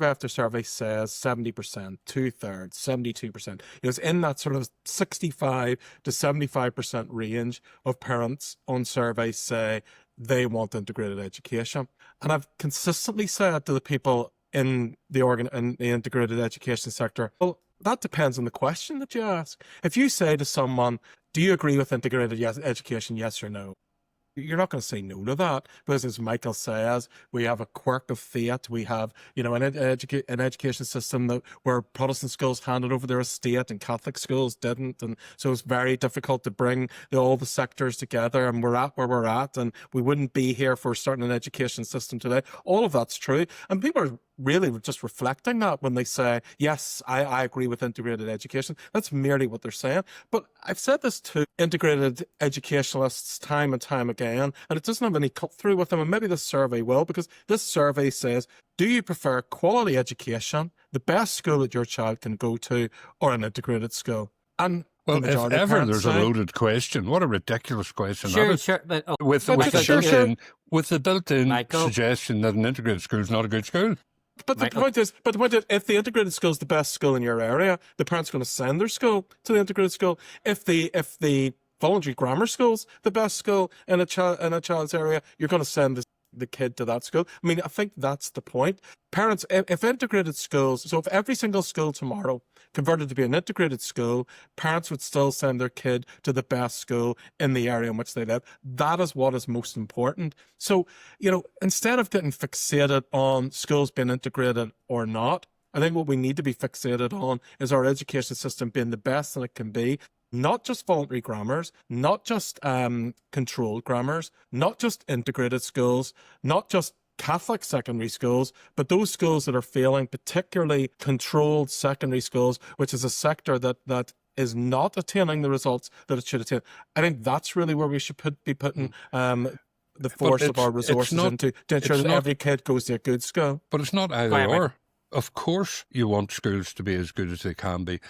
after survey says 70%, two-thirds, 72%. It's in that sort of 65 to 75% range of parents on surveys say they want integrated education. And I've consistently said to the people in the integrated education sector, well, that depends on the question that you ask. If you say to someone, do you agree with integrated education, yes or no? You're not going to say no to that, because as Michael says, we have a quirk of fate. We have, an education system where Protestant schools handed over their estate and Catholic schools didn't, and so it's very difficult to bring all the sectors together. And we're at where we're at, and we wouldn't be here for starting an education system today. All of that's true, and people are really just reflecting that when they say, yes, I agree with integrated education. That's merely what they're saying. But I've said this to integrated educationalists time and time again, and it doesn't have any cut through with them. And maybe this survey will, because this survey says, do you prefer quality education, the best school that your child can go to, or an integrated school? And well, if ever there's a loaded question, what a ridiculous question. Sure. But, with the built-in suggestion that an integrated school is not a good school. But the point is, if the integrated school is the best school in your area, the parent's going to send their school to the integrated school. If the voluntary grammar school's the best school in a child's area, you're going to send the kid to that school. I mean, I think that's the point. Parents, if integrated schools, so if every single school tomorrow converted to be an integrated school, parents would still send their kid to the best school in the area in which they live. That is what is most important. So, instead of getting fixated on schools being integrated or not, I think what we need to be fixated on is our education system being the best that it can be. Not just voluntary grammars, not just controlled grammars, not just integrated schools, not just Catholic secondary schools, but those schools that are failing, particularly controlled secondary schools, which is a sector that is not attaining the results that it should attain. I think that's really where we should be putting the force of our resources into, to ensure that every kid goes to a good school. But it's not either or. Of course you want schools to be as good as they can be,